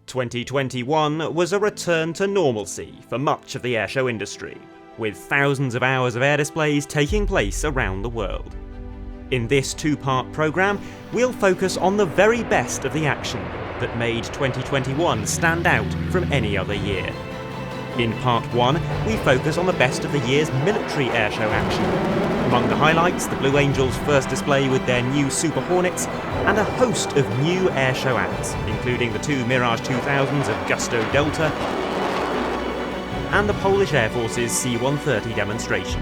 2021 was a return to normalcy for much of the airshow industry, with thousands of hours of air displays taking place around the world. In this two-part programme, we'll focus on the very best of the action that made 2021 stand out from any other year. In Part 1, we focus on the best of the year's military airshow action. Among the highlights, the Blue Angels' first display with their new Super Hornets, and a host of new airshow acts, including the two Mirage 2000s of Gusto Delta, and the Polish Air Force's C-130 demonstration.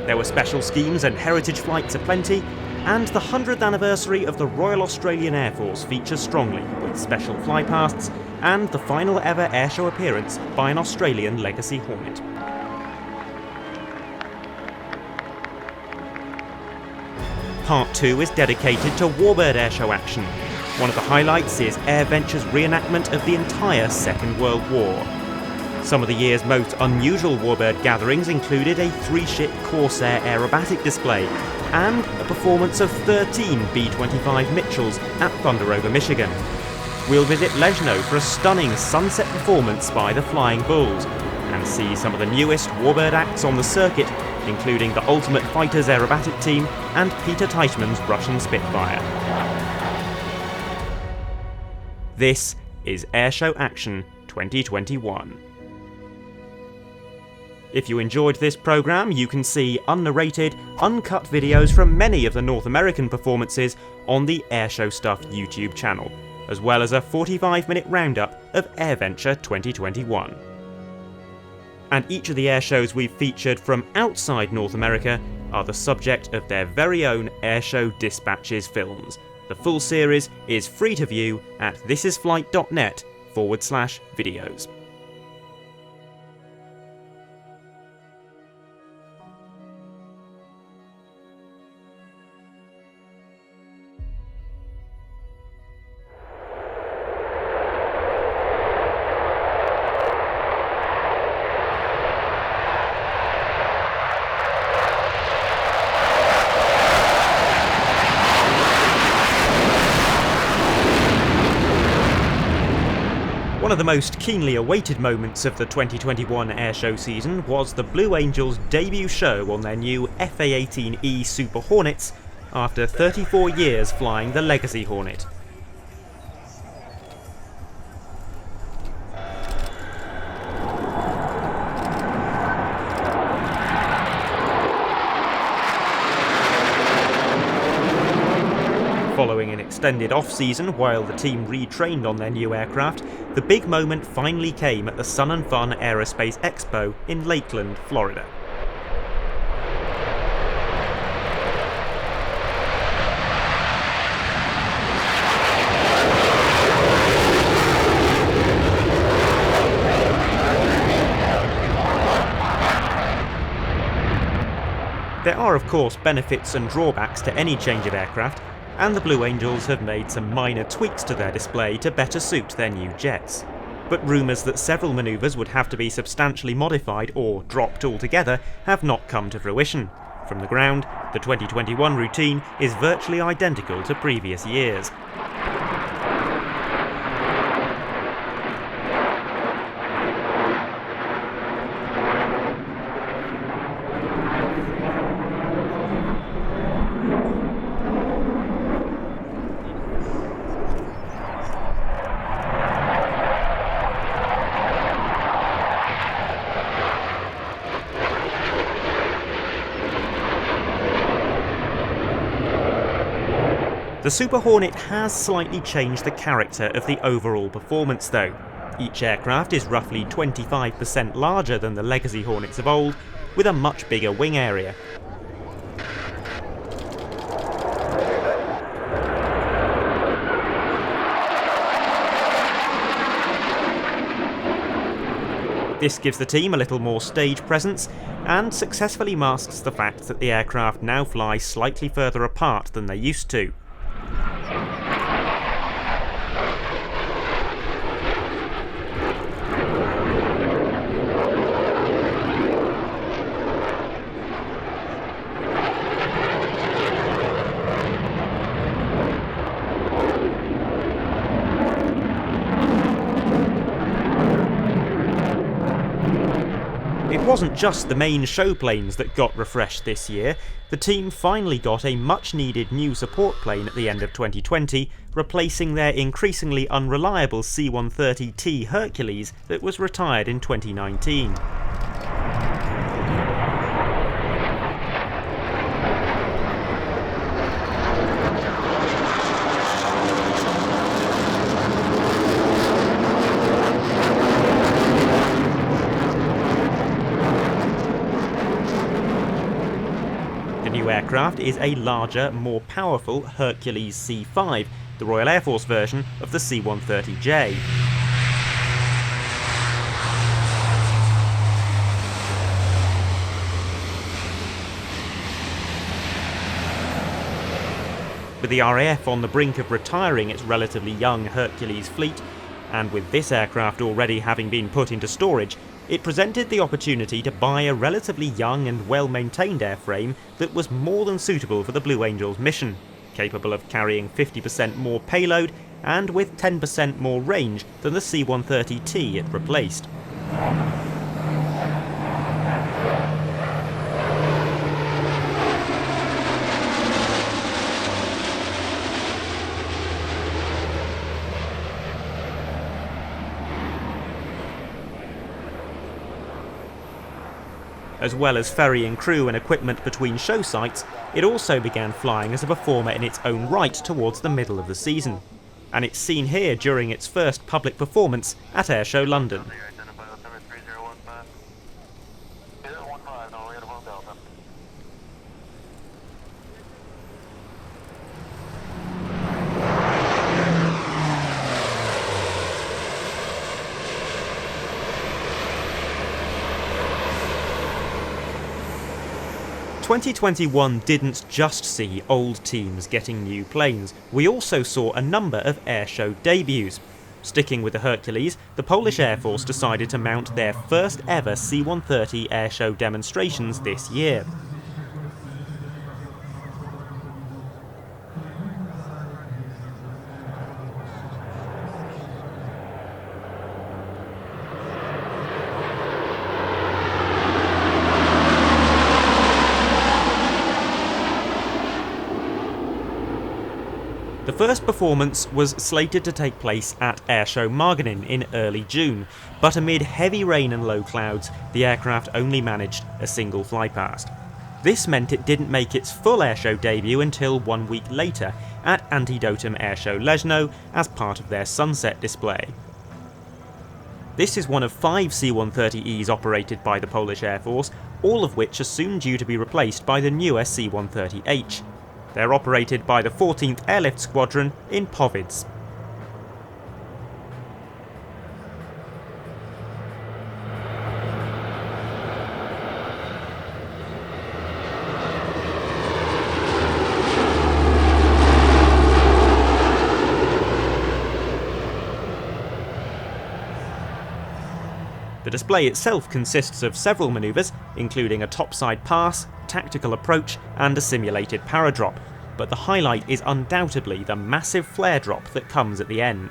There were special schemes and heritage flights aplenty, and the 100th anniversary of the Royal Australian Air Force features strongly, with special flypasts and the final ever airshow appearance by an Australian Legacy Hornet. Part 2 is dedicated to Warbird airshow action. One of the highlights is AirVenture's reenactment of the entire Second World War. Some of the year's most unusual Warbird gatherings included a 3-ship Corsair aerobatic display and a performance of 13 B-25 Mitchells at Thunder over Michigan. We'll visit Lezno for a stunning sunset performance by the Flying Bulls and see some of the newest Warbird acts on the circuit, including the Ultimate Fighters aerobatic team and Peter Teichmann's Russian Spitfire. This is Airshow Action 2021. If you enjoyed this programme, you can see unnarrated, uncut videos from many of the North American performances on the AirshowStuff YouTube channel, as well as a 45-minute roundup of AirVenture 2021. And each of the airshows we've featured from outside North America are the subject of their very own Airshow Dispatches films. The full series is free to view at thisisflight.net/videos. One of the most keenly awaited moments of the 2021 airshow season was the Blue Angels' debut show on their new F-18E Super Hornets after 34 years flying the Legacy Hornet. Following an extended off-season while the team retrained on their new aircraft, the big moment finally came at the Sun and Fun Aerospace Expo in Lakeland, Florida. There are of course benefits and drawbacks to any change of aircraft, and the Blue Angels have made some minor tweaks to their display to better suit their new jets. But rumours that several manoeuvres would have to be substantially modified or dropped altogether have not come to fruition. From the ground, the 2021 routine is virtually identical to previous years. The Super Hornet has slightly changed the character of the overall performance though. Each aircraft is roughly 25% larger than the Legacy Hornets of old, with a much bigger wing area. This gives the team a little more stage presence and successfully masks the fact that the aircraft now fly slightly further apart than they used to. It wasn't just the main show planes that got refreshed this year. The team finally got a much-needed new support plane at the end of 2020, replacing their increasingly unreliable C-130T Hercules that was retired in 2019. The new aircraft is a larger, more powerful Hercules C-5, the Royal Air Force version of the C-130J. With the RAF on the brink of retiring its relatively young Hercules fleet, and with this aircraft already having been put into storage, it presented the opportunity to buy a relatively young and well-maintained airframe that was more than suitable for the Blue Angels mission, capable of carrying 50% more payload and with 10% more range than the C-130T it replaced. As well as ferrying crew and equipment between show sites, it also began flying as a performer in its own right towards the middle of the season. And it's seen here during its first public performance at Airshow London. 2021 didn't just see old teams getting new planes, we also saw a number of airshow debuts. Sticking with the Hercules, the Polish Air Force decided to mount their first ever C-130 airshow demonstrations this year. The first performance was slated to take place at Airshow Marganin in early June, but amid heavy rain and low clouds, the aircraft only managed a single flypast. This meant it didn't make its full airshow debut until 1 week later at Antidotum Airshow Lezno as part of their sunset display. This is one of 5 C-130Es operated by the Polish Air Force, all of which are soon due to be replaced by the newer C-130H. They're operated by the 14th Airlift Squadron in Powidz. The display itself consists of several manoeuvres, including a topside pass, tactical approach, and a simulated paradrop, but the highlight is undoubtedly the massive flare drop that comes at the end.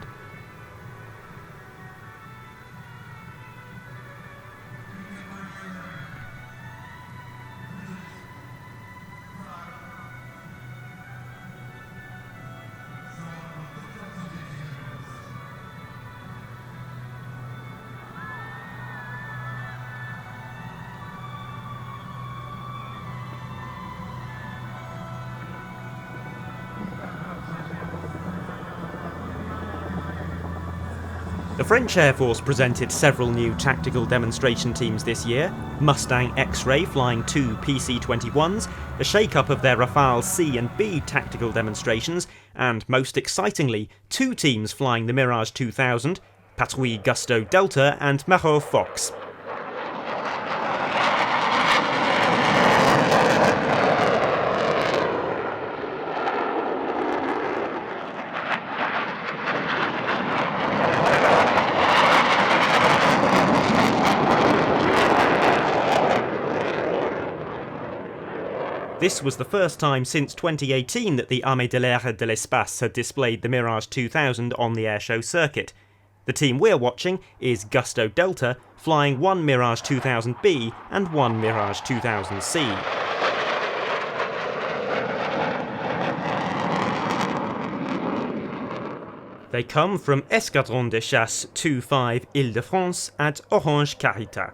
The French Air Force presented several new tactical demonstration teams this year: Mustang X-Ray flying 2 PC-21s, a shake-up of their Rafale C and B tactical demonstrations, and most excitingly, 2 teams flying the Mirage 2000, Patrouille Gusto Delta and Mirage Fox. This was the first time since 2018 that the Armée de l'Air et de l'Espace had displayed the Mirage 2000 on the airshow circuit. The team we're watching is Gusto Delta, flying one Mirage 2000B and one Mirage 2000C. They come from Escadron de Chasse 25 Île-de-France at Orange Carita.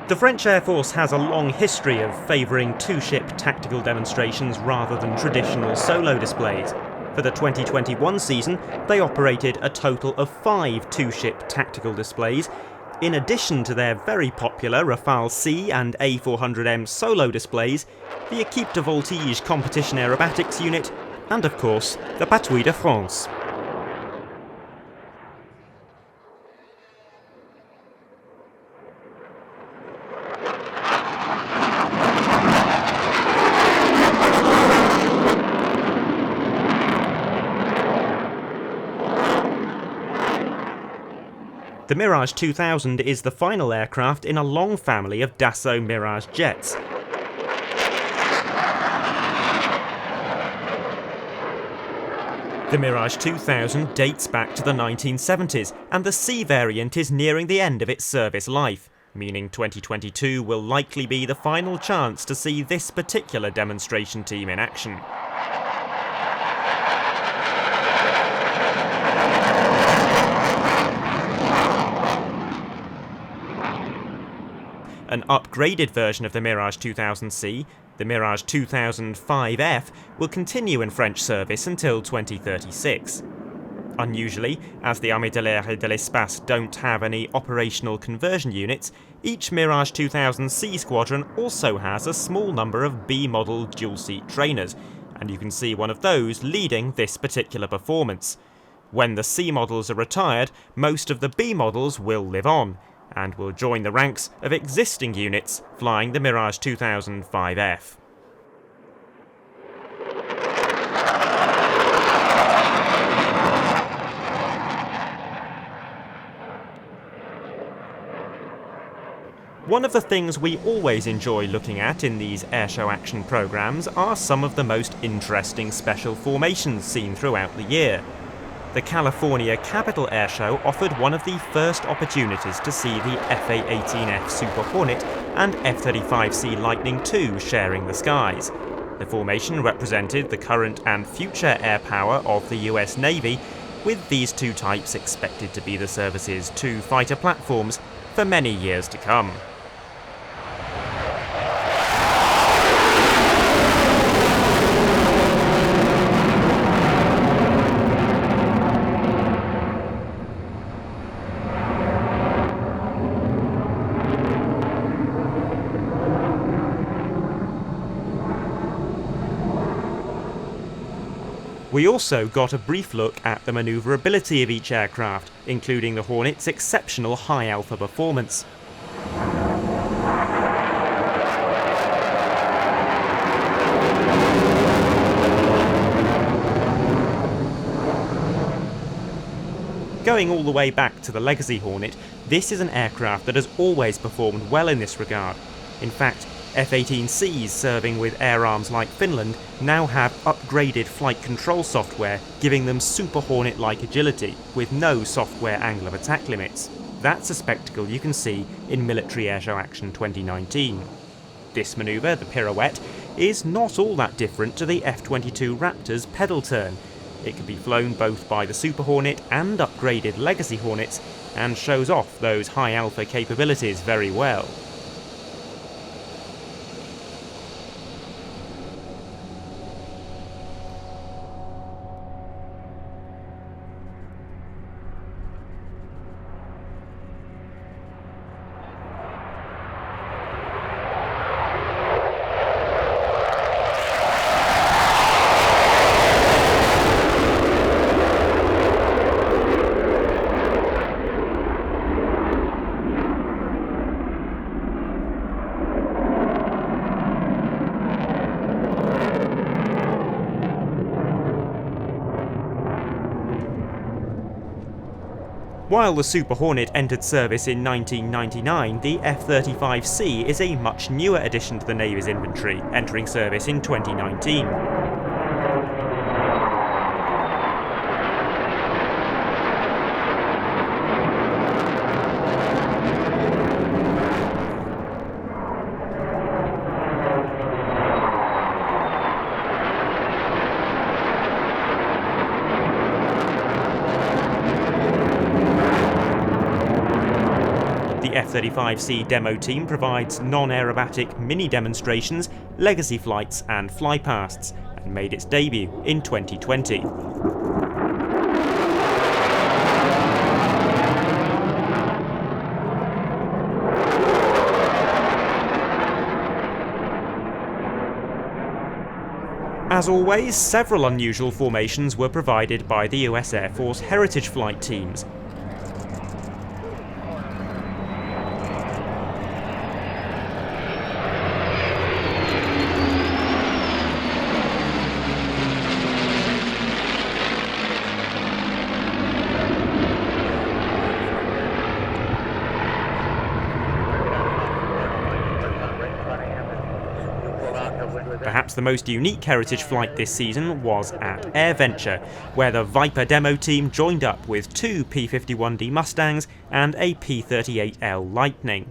The French Air Force has a long history of favouring two-ship tactical demonstrations rather than traditional solo displays. For the 2021 season, they operated a total of 5 two-ship tactical displays, in addition to their very popular Rafale C and A400M solo displays, the Équipe de Voltige competition aerobatics unit, and of course, the Patrouille de France. The Mirage 2000 is the final aircraft in a long family of Dassault Mirage jets. The Mirage 2000 dates back to the 1970s, and the C variant is nearing the end of its service life, meaning 2022 will likely be the final chance to see this particular demonstration team in action. An upgraded version of the Mirage 2000C, the Mirage 2005F, will continue in French service until 2036. Unusually, as the Armée de l'Air et de l'Espace don't have any operational conversion units, each Mirage 2000C squadron also has a small number of B-model dual-seat trainers, and you can see one of those leading this particular performance. When the C models are retired, most of the B models will live on, and will join the ranks of existing units flying the Mirage 2005F. One of the things we always enjoy looking at in these Airshow Action programmes are some of the most interesting special formations seen throughout the year. The California Capital Airshow offered one of the first opportunities to see the F-18F Super Hornet and F-35C Lightning II sharing the skies. The formation represented the current and future air power of the US Navy, with these two types expected to be the service's two fighter platforms for many years to come. We also got a brief look at the manoeuvrability of each aircraft, including the Hornet's exceptional high alpha performance. Going all the way back to the Legacy Hornet, this is an aircraft that has always performed well in this regard. In fact, F-18Cs serving with air arms like Finland now have upgraded flight control software, giving them Super Hornet-like agility, with no software angle of attack limits. That's a spectacle you can see in Military Airshow Action 2019. This manoeuvre, the pirouette, is not all that different to the F-22 Raptor's pedal turn. It can be flown both by the Super Hornet and upgraded Legacy Hornets, and shows off those high alpha capabilities very well. While the Super Hornet entered service in 1999, the F-35C is a much newer addition to the Navy's inventory, entering service in 2019. F-35C demo team provides non-aerobatic mini demonstrations, legacy flights and flypasts, and made its debut in 2020. As always, several unusual formations were provided by the US Air Force Heritage Flight teams. Perhaps the most unique heritage flight this season was at AirVenture, where the Viper demo team joined up with two P-51D Mustangs and a P-38L Lightning.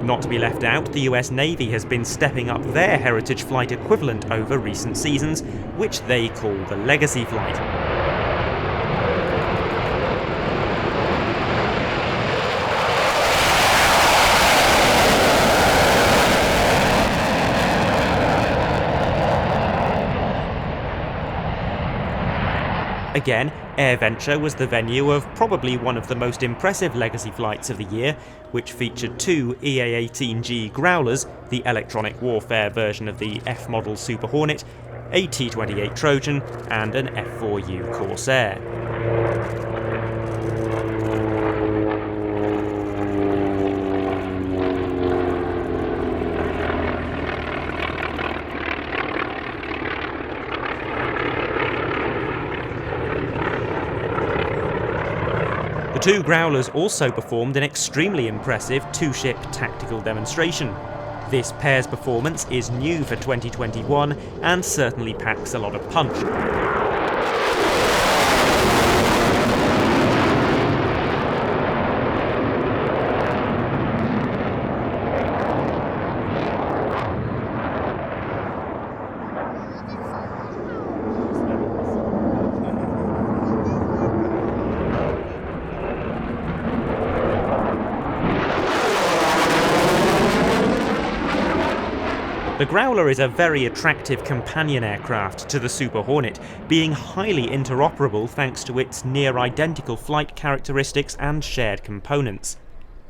Not to be left out, the US Navy has been stepping up their heritage flight equivalent over recent seasons, which they call the Legacy Flight. Again, AirVenture was the venue of probably one of the most impressive legacy flights of the year, which featured two EA-18G Growlers, the electronic warfare version of the F-model Super Hornet, a T-28 Trojan and an F4U Corsair. The two Growlers also performed an extremely impressive two-ship tactical demonstration. This pair's performance is new for 2021 and certainly packs a lot of punch. The Growler is a very attractive companion aircraft to the Super Hornet, being highly interoperable thanks to its near-identical flight characteristics and shared components.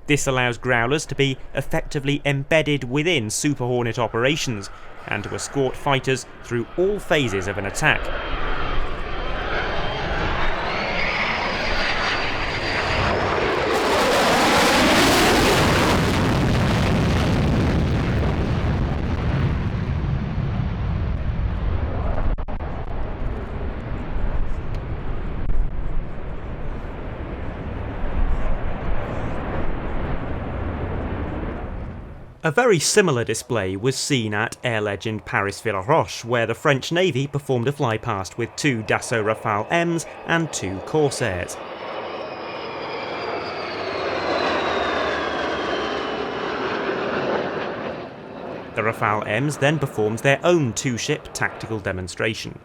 This allows Growlers to be effectively embedded within Super Hornet operations, and to escort fighters through all phases of an attack. A very similar display was seen at Air Legend Paris-Villaroche, where the French Navy performed a flypast with two Dassault Rafale M's and two Corsairs. The Rafale M's then performed their own two-ship tactical demonstration.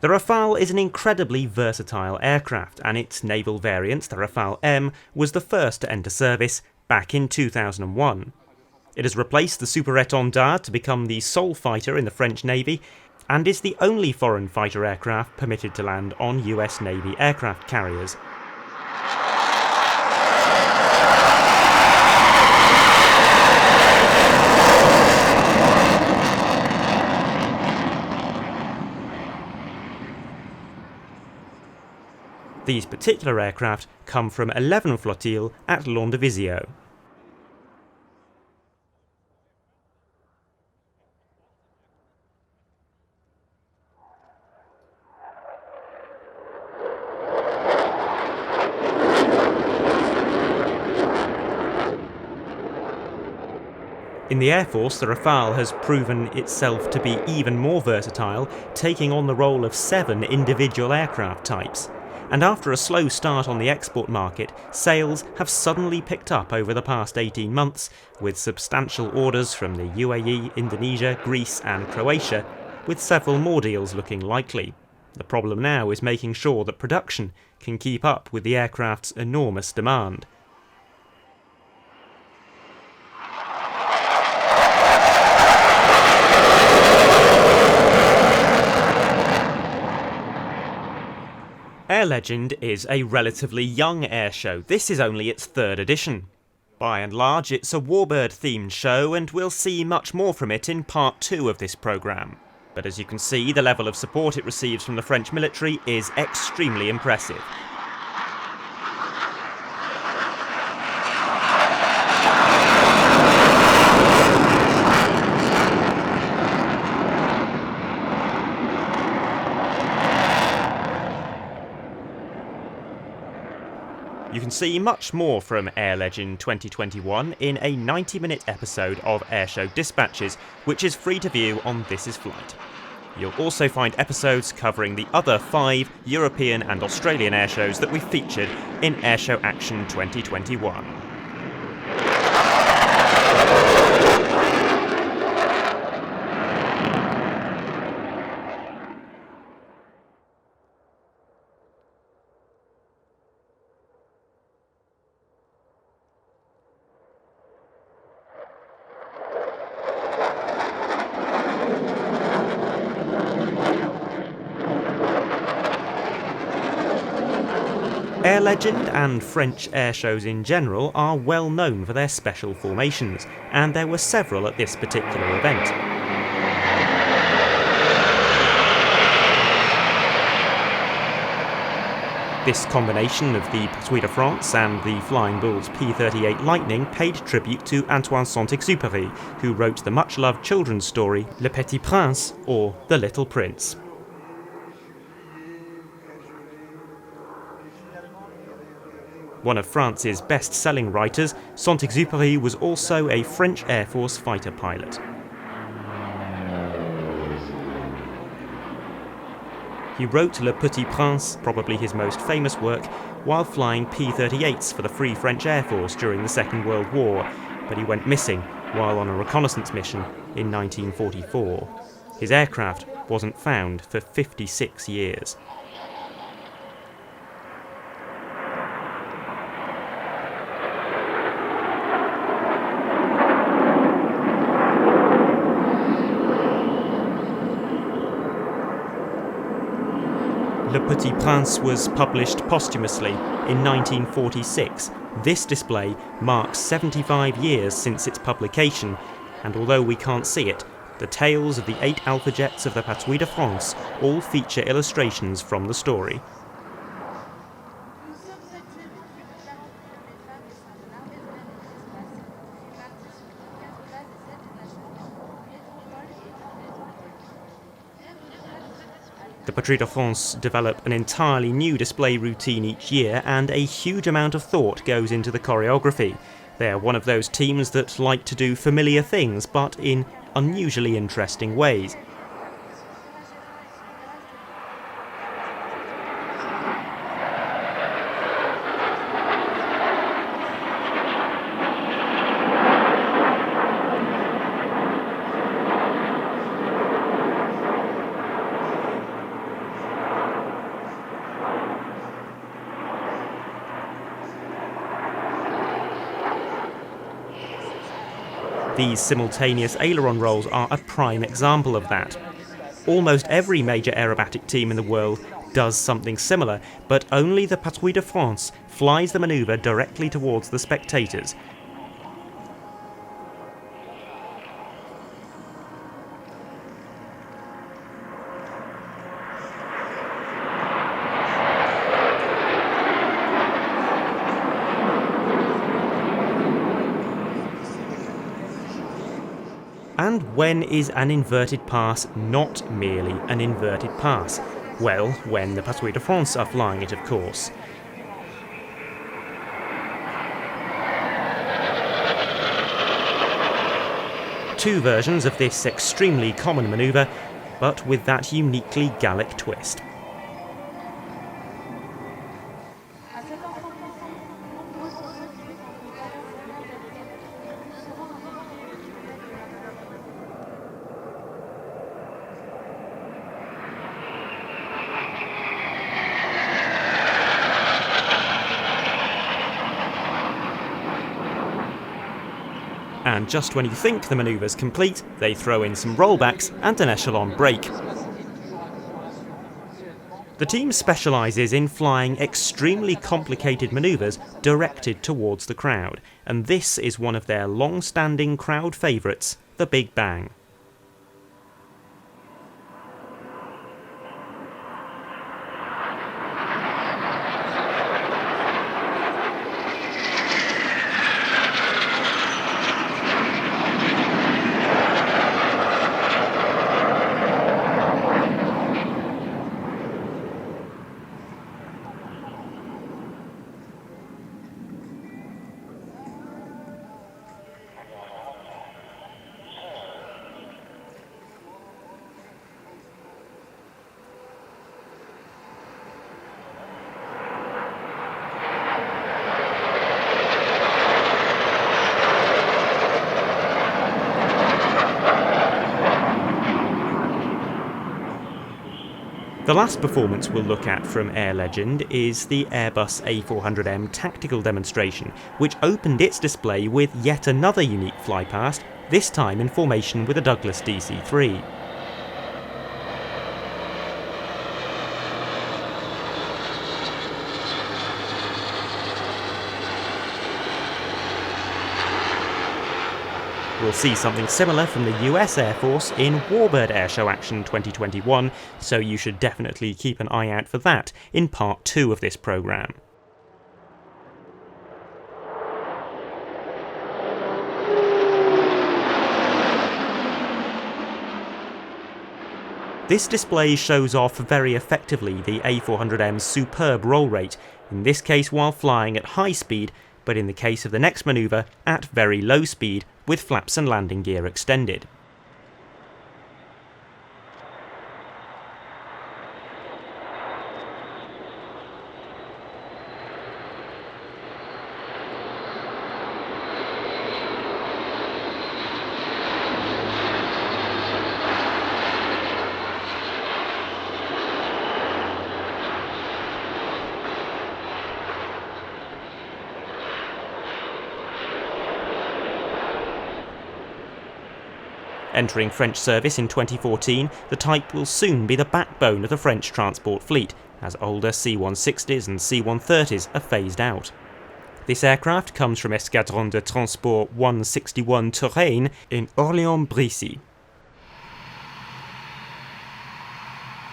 The Rafale is an incredibly versatile aircraft, and its naval variant, the Rafale M, was the first to enter service back in 2001. It has replaced the Super Étendard to become the sole fighter in the French Navy, and is the only foreign fighter aircraft permitted to land on US Navy aircraft carriers. These particular aircraft come from 11 Flottille at Landivisiau. In the Air Force, the Rafale has proven itself to be even more versatile, taking on the role of 7 individual aircraft types. And after a slow start on the export market, sales have suddenly picked up over the past 18 months, with substantial orders from the UAE, Indonesia, Greece and Croatia, with several more deals looking likely. The problem now is making sure that production can keep up with the aircraft's enormous demand. Air Legend is a relatively young airshow. This is only its 3rd edition. By and large, it's a warbird-themed show, and we'll see much more from it in part 2 of this programme. But as you can see, the level of support it receives from the French military is extremely impressive. You can see much more from Air Legend 2021 in a 90-minute episode of Airshow Dispatches, which is free to view on This Is Flight. You'll also find episodes covering the other 5 European and Australian airshows that we featured in Airshow Action 2021. Air Legend and French airshows in general are well known for their special formations, and there were several at this particular event. This combination of the Patrouille de France and the Flying Bull's P-38 Lightning paid tribute to Antoine Saint-Exupéry, who wrote the much-loved children's story Le Petit Prince, or The Little Prince. One of France's best-selling writers, Saint-Exupéry was also a French Air Force fighter pilot. He wrote Le Petit Prince, probably his most famous work, while flying P-38s for the Free French Air Force during the Second World War, but he went missing while on a reconnaissance mission in 1944. His aircraft wasn't found for 56 years. Le Petit Prince was published posthumously in 1946. This display marks 75 years since its publication, and although we can't see it, the tails of the 8 Alpha jets of the Patrouille de France all feature illustrations from the story. The Patrouille de France develop an entirely new display routine each year, and a huge amount of thought goes into the choreography. They are one of those teams that like to do familiar things, but in unusually interesting ways. These simultaneous aileron rolls are a prime example of that. Almost every major aerobatic team in the world does something similar, but only the Patrouille de France flies the manoeuvre directly towards the spectators. And when is an inverted pass not merely an inverted pass? Well, when the Patrouille de France are flying it, of course. two versions of this extremely common manoeuvre, but with that uniquely Gallic twist. And just when you think the manoeuvre's complete, they throw in some rollbacks and an echelon break. The team specialises in flying extremely complicated manoeuvres directed towards the crowd, and this is one of their long-standing crowd favourites, the Big Bang. The last performance we'll look at from Air Legend is the Airbus A400M tactical demonstration, which opened its display with yet another unique flypast, this time in formation with a Douglas DC-3. We'll see something similar from the US Air Force in Warbird Airshow Action 2021, so you should definitely keep an eye out for that in part 2 of this programme. This display shows off very effectively the A400M's superb roll rate, in this case while flying at high speed, but in the case of the next manoeuvre at very low speed with flaps and landing gear extended. Entering French service in 2014, the type will soon be the backbone of the French transport fleet, as older C-160s and C-130s are phased out. This aircraft comes from Escadron de Transport 161 Touraine in Orléans-Brissy.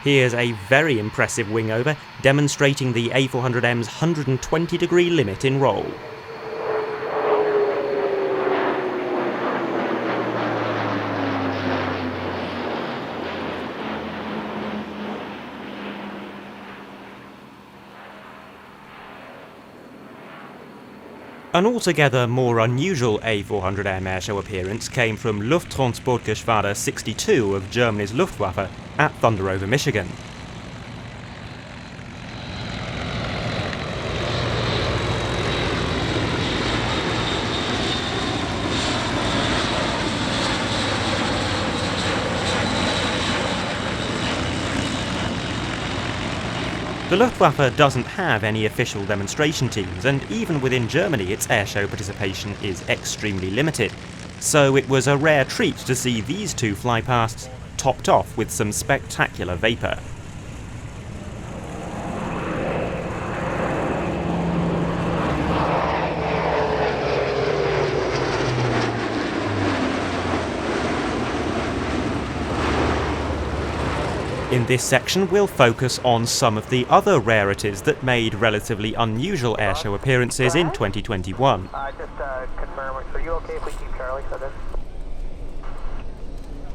Here's a very impressive wingover, demonstrating the A400M's 120-degree limit in roll. An altogether more unusual A400M airshow appearance came from Lufttransportgeschwader 62 of Germany's Luftwaffe at Thunder over Michigan. The Luftwaffe doesn't have any official demonstration teams, and even within Germany its airshow participation is extremely limited, so it was a rare treat to see these two flypasts topped off with some spectacular vapour. In this section we'll focus on some of the other rarities that made relatively unusual airshow appearances in 2021. Just confirm, are you okay if we keep Charlie for this?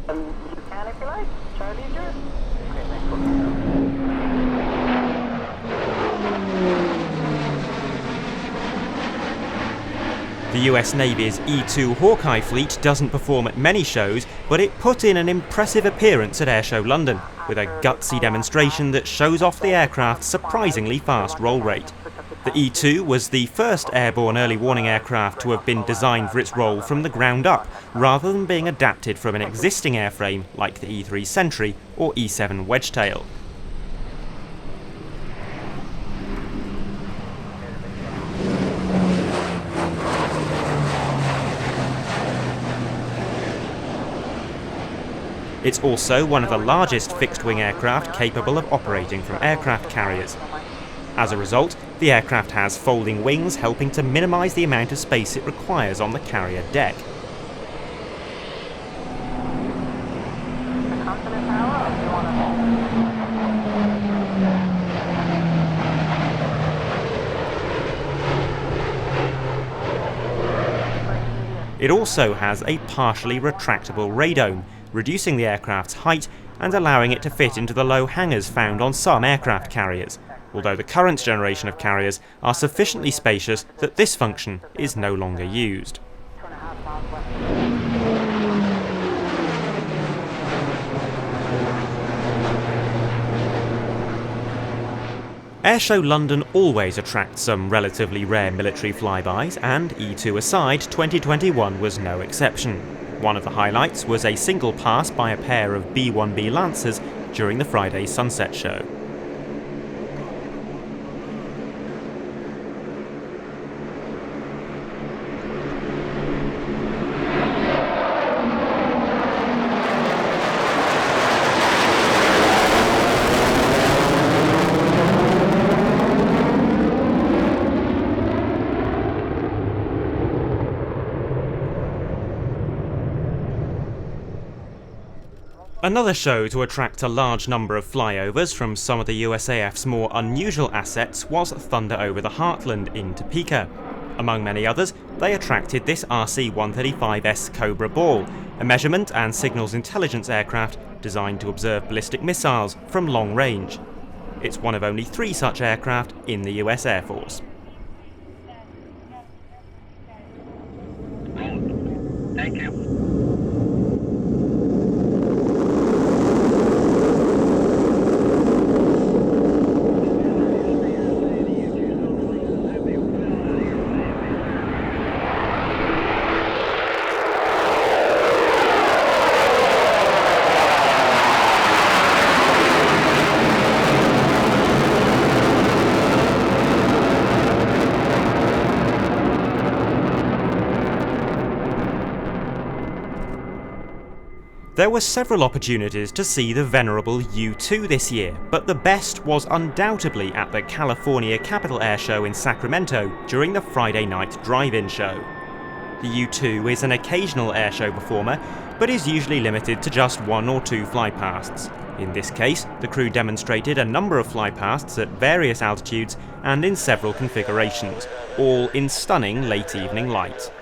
You can if you like. Charlie is yours? Okay, thanks. The US Navy's E-2 Hawkeye fleet doesn't perform at many shows, but it put in an impressive appearance at Airshow London, with a gutsy demonstration that shows off the aircraft's surprisingly fast roll rate. The E-2 was the first airborne early warning aircraft to have been designed for its role from the ground up, rather than being adapted from an existing airframe like the E-3 Sentry or E-7 Wedgetail. It's also one of the largest fixed-wing aircraft capable of operating from aircraft carriers. As a result, the aircraft has folding wings, helping to minimise the amount of space it requires on the carrier deck. It also has a partially retractable radome, reducing the aircraft's height and allowing it to fit into the low hangars found on some aircraft carriers, although the current generation of carriers are sufficiently spacious that this function is no longer used. Airshow London always attracts some relatively rare military flybys, and E2 aside, 2021 was no exception. One of the highlights was a single pass by a pair of B-1B Lancers during the Friday sunset show. Another show to attract a large number of flyovers from some of the USAF's more unusual assets was Thunder Over the Heartland in Topeka. Among many others, they attracted this RC-135S Cobra Ball, a measurement and signals intelligence aircraft designed to observe ballistic missiles from long range. It's one of only 3 such aircraft in the US Air Force. Thank you. There were several opportunities to see the venerable U-2 this year, but the best was undoubtedly at the California Capital Airshow in Sacramento during the Friday night drive-in show. The U-2 is an occasional airshow performer, but is usually limited to just 1 or 2 flypasts. In this case, the crew demonstrated a number of flypasts at various altitudes and in several configurations, all in stunning late evening light.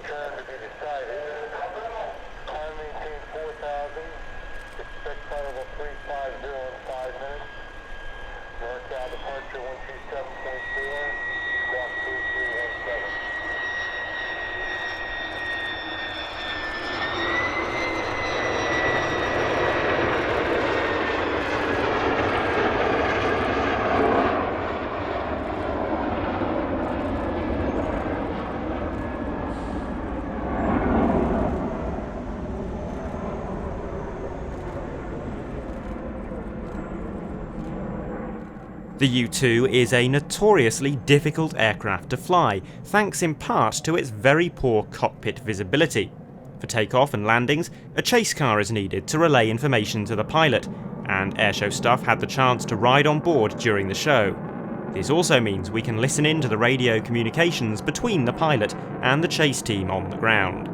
The U-2 is a notoriously difficult aircraft to fly, thanks in part to its very poor cockpit visibility. For takeoff and landings, a chase car is needed to relay information to the pilot, and AirshowStuff had the chance to ride on board during the show. This also means we can listen in to the radio communications between the pilot and the chase team on the ground.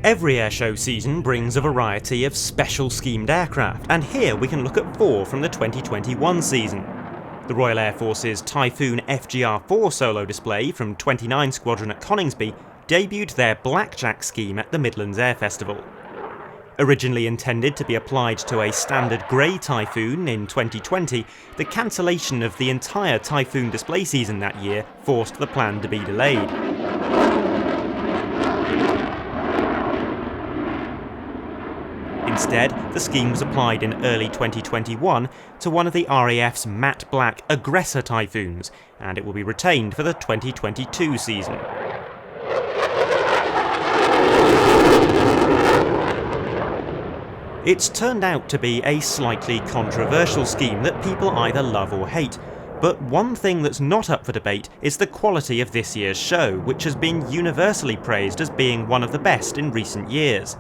Every airshow season brings a variety of special schemed aircraft, and here we can look at 4 from the 2021 season. The Royal Air Force's Typhoon FGR.4 solo display from 29 Squadron at Coningsby debuted their Blackjack scheme at the Midlands Air Festival. Originally intended to be applied to a standard grey Typhoon in 2020, the cancellation of the entire Typhoon display season that year forced the plan to be delayed. Instead, the scheme was applied in early 2021 to one of the RAF's matte black Aggressor Typhoons, and it will be retained for the 2022 season. It's turned out to be a slightly controversial scheme that people either love or hate, but one thing that's not up for debate is the quality of this year's show, which has been universally praised as being one of the best in recent years.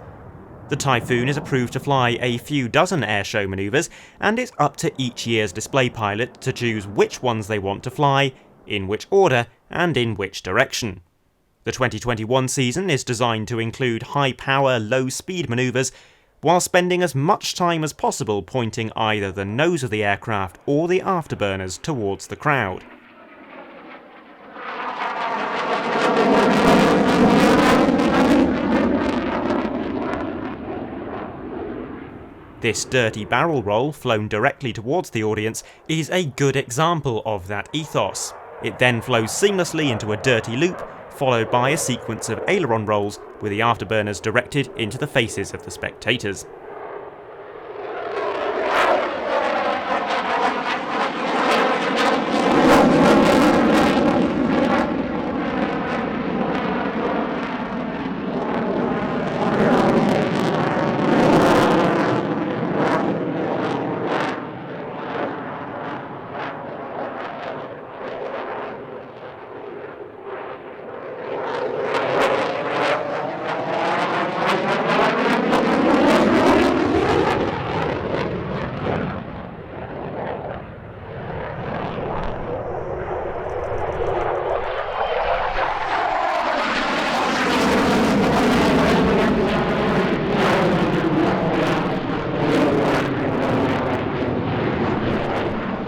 The Typhoon is approved to fly a few dozen airshow manoeuvres, and it's up to each year's display pilot to choose which ones they want to fly, in which order, and in which direction. The 2021 season is designed to include high-power, low-speed manoeuvres, while spending as much time as possible pointing either the nose of the aircraft or the afterburners towards the crowd. This dirty barrel roll, flown directly towards the audience, is a good example of that ethos. It then flows seamlessly into a dirty loop, followed by a sequence of aileron rolls with the afterburners directed into the faces of the spectators.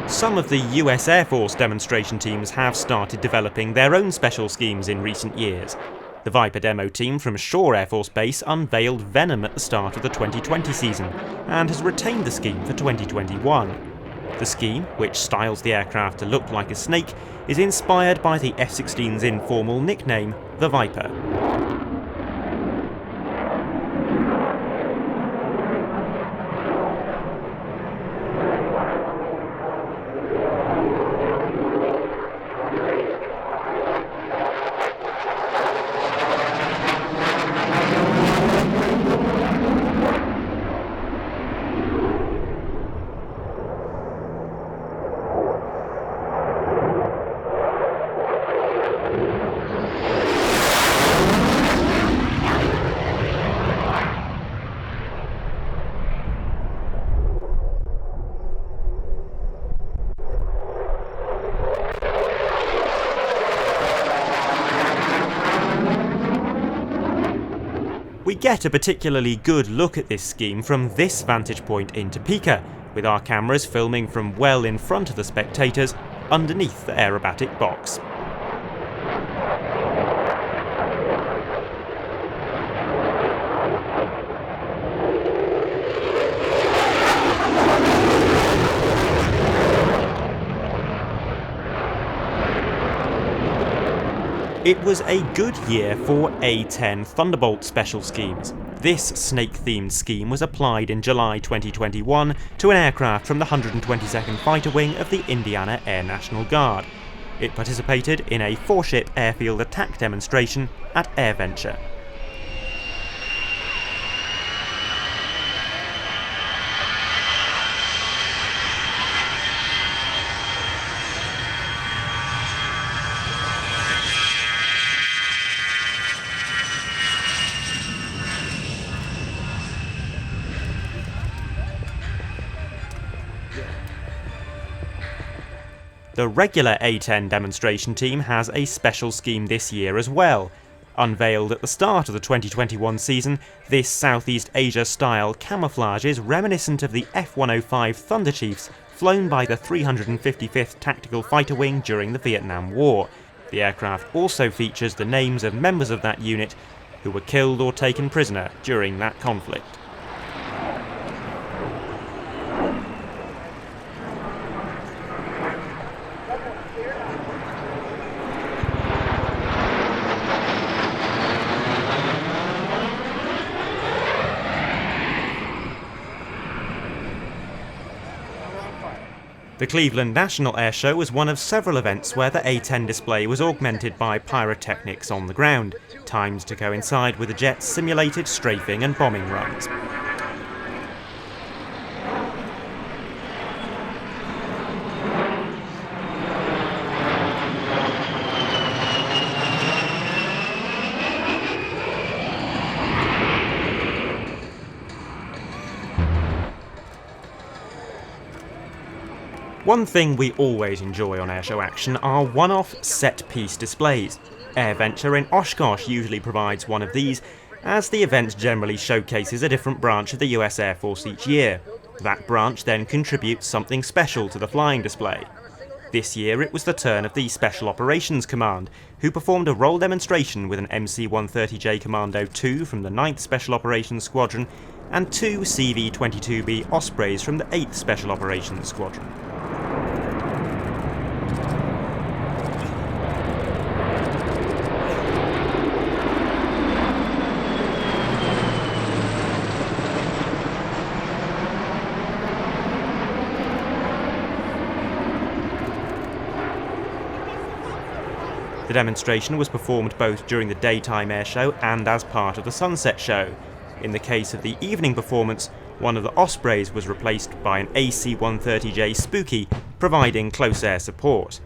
Some of the US Air Force demonstration teams have started developing their own special schemes in recent years. The Viper demo team from Shaw Air Force Base unveiled Venom at the start of the 2020 season, and has retained the scheme for 2021. The scheme, which styles the aircraft to look like a snake, is inspired by the F-16's informal nickname, the Viper. We get a particularly good look at this scheme from this vantage point in Topeka, with our cameras filming from well in front of the spectators, underneath the aerobatic box. It was a good year for A-10 Thunderbolt special schemes. This snake-themed scheme was applied in July 2021 to an aircraft from the 122nd Fighter Wing of the Indiana Air National Guard. It participated in a 4-ship airfield attack demonstration at AirVenture. The regular A-10 demonstration team has a special scheme this year as well. Unveiled at the start of the 2021 season, this Southeast Asia-style camouflage is reminiscent of the F-105 Thunder Chiefs flown by the 355th Tactical Fighter Wing during the Vietnam War. The aircraft also features the names of members of that unit who were killed or taken prisoner during that conflict. The Cleveland National Airshow was one of several events where the A-10 display was augmented by pyrotechnics on the ground, timed to coincide with the jet's simulated strafing and bombing runs. One thing we always enjoy on Airshow Action are one-off set-piece displays. AirVenture in Oshkosh usually provides one of these, as the event generally showcases a different branch of the US Air Force each year. That branch then contributes something special to the flying display. This year it was the turn of the Special Operations Command, who performed a roll demonstration with an MC-130J Commando II from the 9th Special Operations Squadron and 2 CV-22B Ospreys from the 8th Special Operations Squadron. The demonstration was performed both during the daytime airshow and as part of the sunset show. In the case of the evening performance, one of the Ospreys was replaced by an AC-130J Spooky, providing close air support.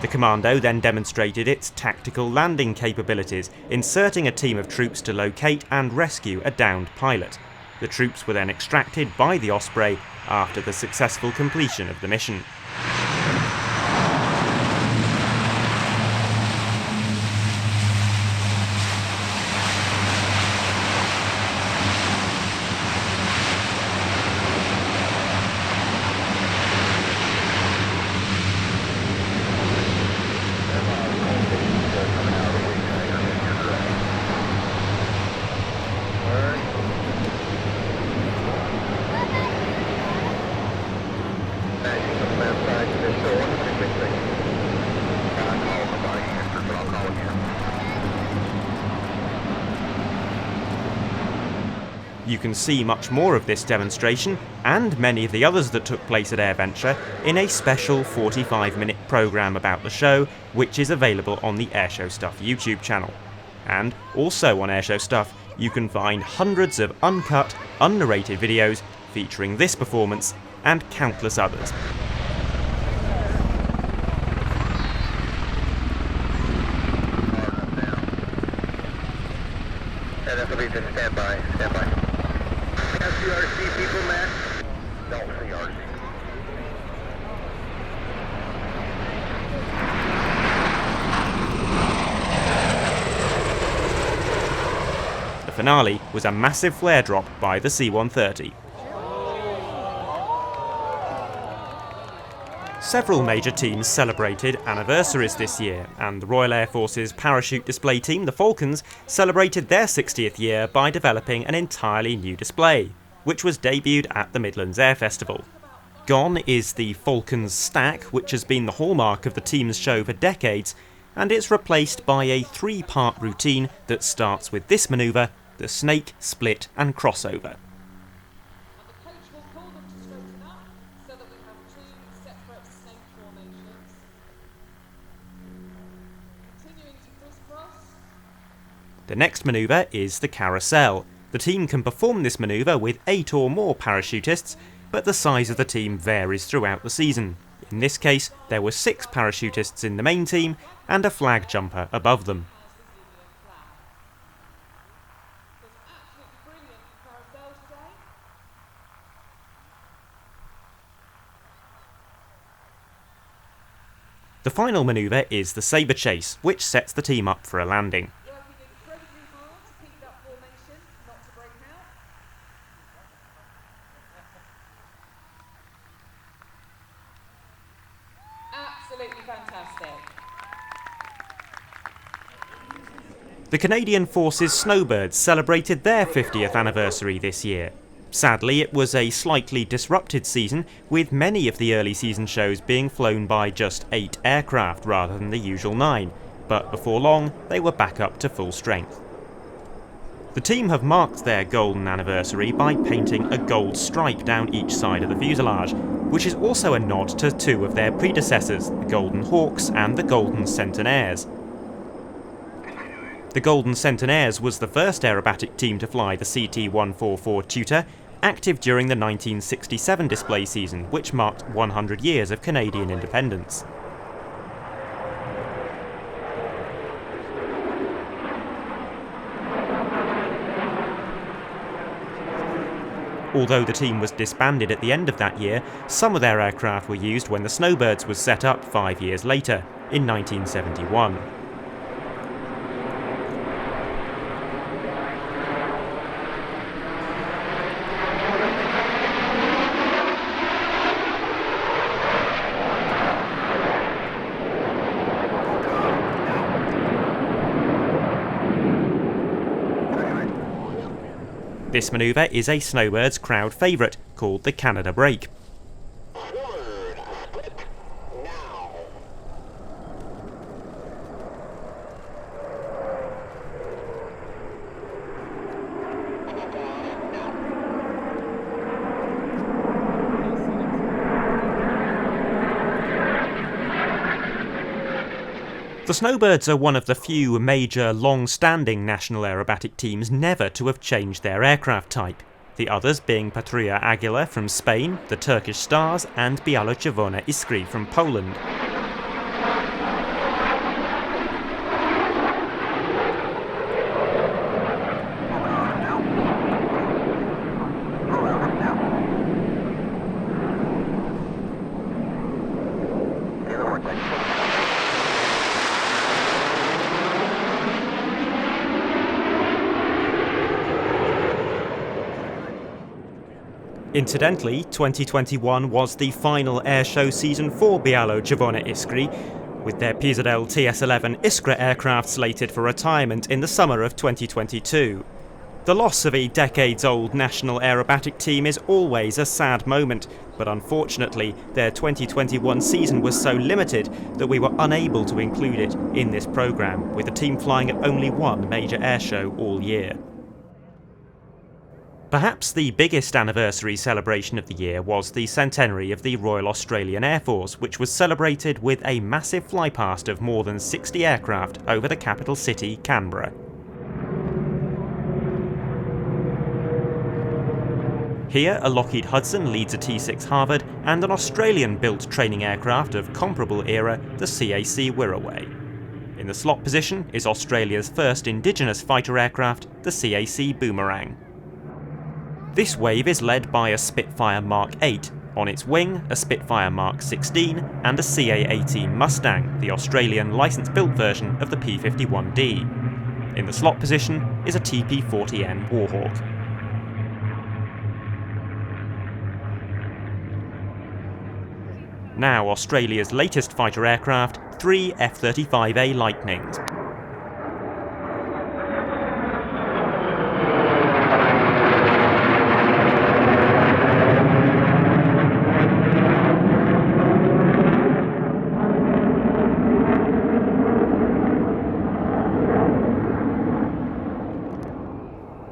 The Commando then demonstrated its tactical landing capabilities, inserting a team of troops to locate and rescue a downed pilot. The troops were then extracted by the Osprey after the successful completion of the mission. You can see much more of this demonstration, and many of the others that took place at AirVenture, in a special 45-minute programme about the show, which is available on the Airshow Stuff YouTube channel. And also on Airshow Stuff, you can find hundreds of uncut, unnarrated videos featuring this performance and countless others. Stand by, stand by. RC people, man. Don't see RC. The finale was a massive flare drop by the C-130. Several major teams celebrated anniversaries this year, and the Royal Air Force's parachute display team, the Falcons, celebrated their 60th year by developing an entirely new display, which was debuted at the Midlands Air Festival. Gone is the Falcons stack, which has been the hallmark of the team's show for decades, and it's replaced by a 3-part routine that starts with this manoeuvre, the snake, split and crossover. The next manoeuvre is the carousel. The team can perform this manoeuvre with 8 or more parachutists, but the size of the team varies throughout the season. In this case, there were 6 parachutists in the main team and a flag jumper above them. The final manoeuvre is the sabre chase, which sets the team up for a landing. Absolutely fantastic. The Canadian Forces Snowbirds celebrated their 50th anniversary this year. Sadly, it was a slightly disrupted season, with many of the early season shows being flown by just 8 aircraft rather than the usual 9, but before long they were back up to full strength. The team have marked their golden anniversary by painting a gold stripe down each side of the fuselage, which is also a nod to 2 of their predecessors, the Golden Hawks and the Golden Centenaires. The Golden Centenaires was the first aerobatic team to fly the CT-144 Tutor, active during the 1967 display season, which marked 100 years of Canadian independence. Although the team was disbanded at the end of that year, some of their aircraft were used when the Snowbirds was set up 5 years later, in 1971. This manoeuvre is a Snowbirds crowd favourite, called the Canada Break. The Snowbirds are one of the few major, long-standing national aerobatic teams never to have changed their aircraft type, the others being Patrouille Aguila from Spain, the Turkish Stars and Biało-Czerwone Iskry from Poland. Incidentally, 2021 was the final airshow season for Biało-Czerwone Iskry, with their PZL TS-11 Iskra aircraft slated for retirement in the summer of 2022. The loss of a decades-old national aerobatic team is always a sad moment, but unfortunately their 2021 season was so limited that we were unable to include it in this programme, with the team flying at only one major airshow all year. Perhaps the biggest anniversary celebration of the year was the centenary of the Royal Australian Air Force, which was celebrated with a massive flypast of more than 60 aircraft over the capital city, Canberra. Here, a Lockheed Hudson leads a T-6 Harvard and an Australian-built training aircraft of comparable era, the CAC Wirraway. In the slot position is Australia's first indigenous fighter aircraft, the CAC Boomerang. This wave is led by a Spitfire Mark 8, on its wing a Spitfire Mark 16 and a CA-18 Mustang, the Australian licence-built version of the P-51D. In the slot position is a TP-40N Warthog. Now Australia's latest fighter aircraft, 3 F-35A Lightnings.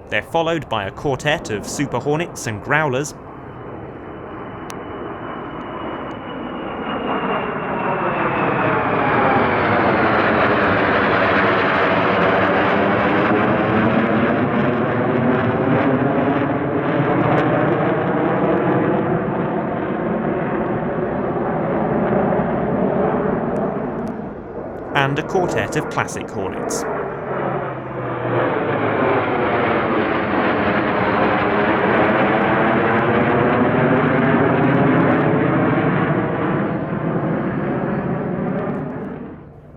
They're followed by a quartet of Super Hornets and Growlers. and a quartet of classic Hornets.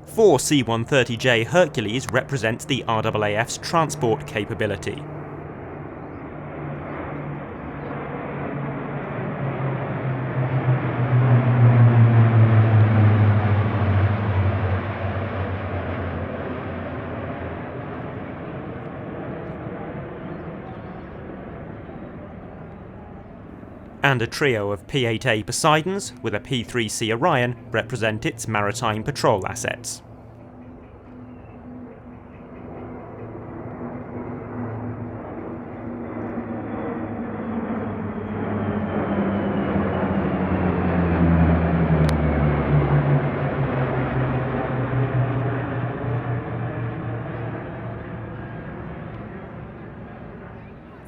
Four C-130J Hercules represent the RAAF's transport capability. And a trio of P-8A Poseidons with a P-3C Orion represent its maritime patrol assets.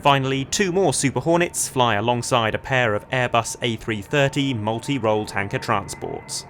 Finally, two more Super Hornets fly alongside a pair of Airbus A330 multi-role tanker transports.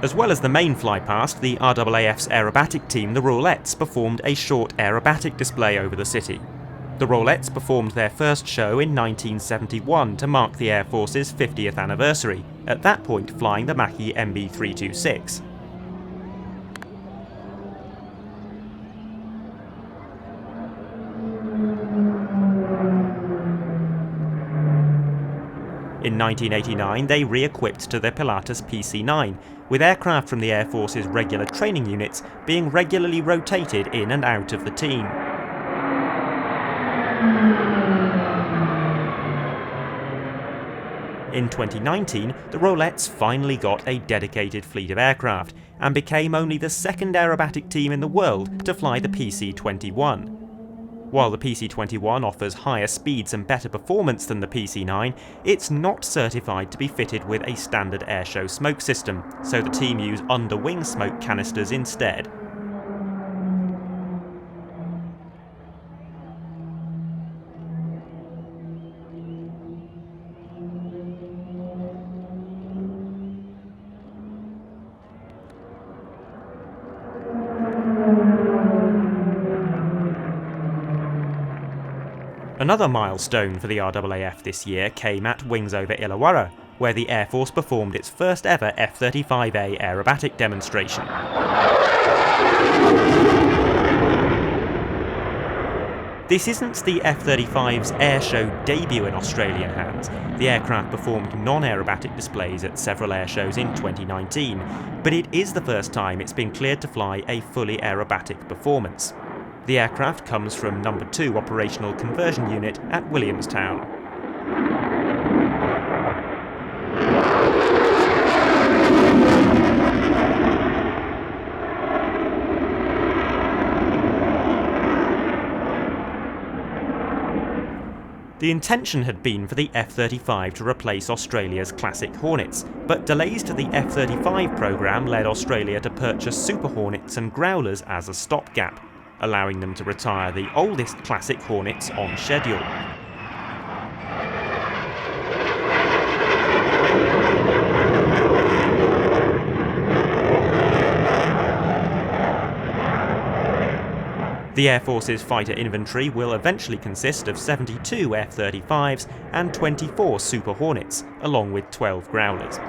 As well as the main flypast, the RAAF's aerobatic team, the Roulettes, performed a short aerobatic display over the city. The Roulettes performed their first show in 1971 to mark the Air Force's 50th anniversary, at that point flying the Macchi MB326. In 1989, they re-equipped to the Pilatus PC-9, with aircraft from the Air Force's regular training units being regularly rotated in and out of the team. In 2019, the Roulettes finally got a dedicated fleet of aircraft, and became only the second aerobatic team in the world to fly the PC-21. While the PC-21 offers higher speeds and better performance than the PC-9, it's not certified to be fitted with a standard airshow smoke system, so the team use under-wing smoke canisters instead. Another milestone for the RAAF this year came at Wings over Illawarra, where the Air Force performed its first ever F-35A aerobatic demonstration. This isn't the F-35's airshow debut in Australian hands. The aircraft performed non-aerobatic displays at several airshows in 2019, but it is the first time it's been cleared to fly a fully aerobatic performance. The aircraft comes from No. 2 Operational Conversion Unit at Williamstown. The intention had been for the F-35 to replace Australia's classic Hornets, but delays to the F-35 programme led Australia to purchase Super Hornets and Growlers as a stopgap, allowing them to retire the oldest classic Hornets on schedule. The Air Force's fighter inventory will eventually consist of 72 F-35s and 24 Super Hornets, along with 12 Growlers.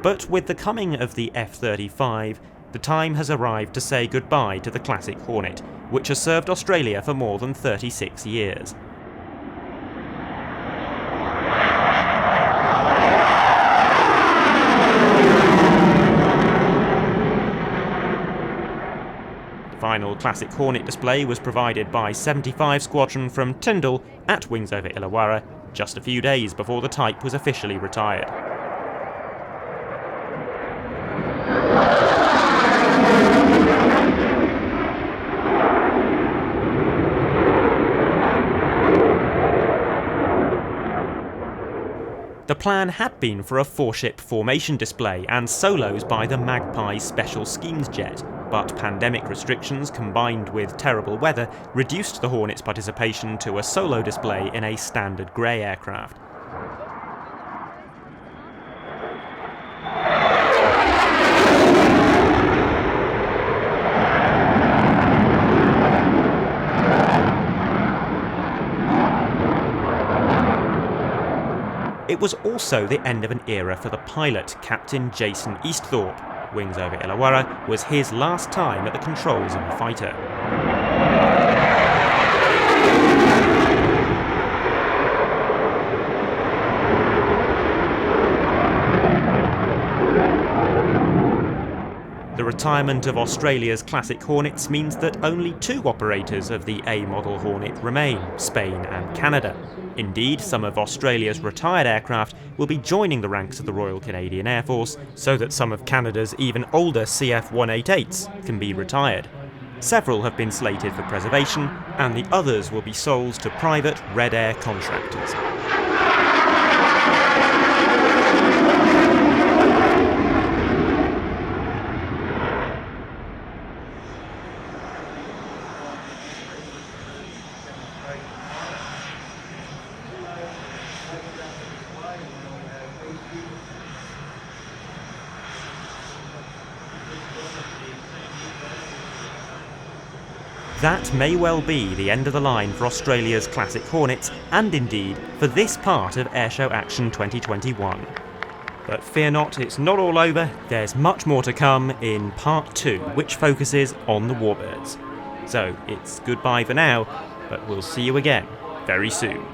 But with the coming of the F-35, the time has arrived to say goodbye to the classic Hornet, which has served Australia for more than 36 years. The final classic Hornet display was provided by 75 Squadron from Tyndall at Wings over Illawarra just a few days before the type was officially retired. The plan had been for a 4-ship formation display and solos by the Magpie Special Schemes jet, but pandemic restrictions combined with terrible weather reduced the Hornet's participation to a solo display in a standard grey aircraft. It was also the end of an era for the pilot, Captain Jason Easthorpe. Wings over Illawarra was his last time at the controls of a fighter. The retirement of Australia's classic Hornets means that only 2 operators of the A-model Hornet remain, Spain and Canada. Indeed, some of Australia's retired aircraft will be joining the ranks of the Royal Canadian Air Force, so that some of Canada's even older CF-188s can be retired. Several have been slated for preservation, and the others will be sold to private Red Air contractors. That may well be the end of the line for Australia's classic Hornets, and indeed for this part of Airshow Action 2021. But fear not, it's not all over. There's much more to come in part 2, which focuses on the warbirds. So it's goodbye for now, but we'll see you again very soon.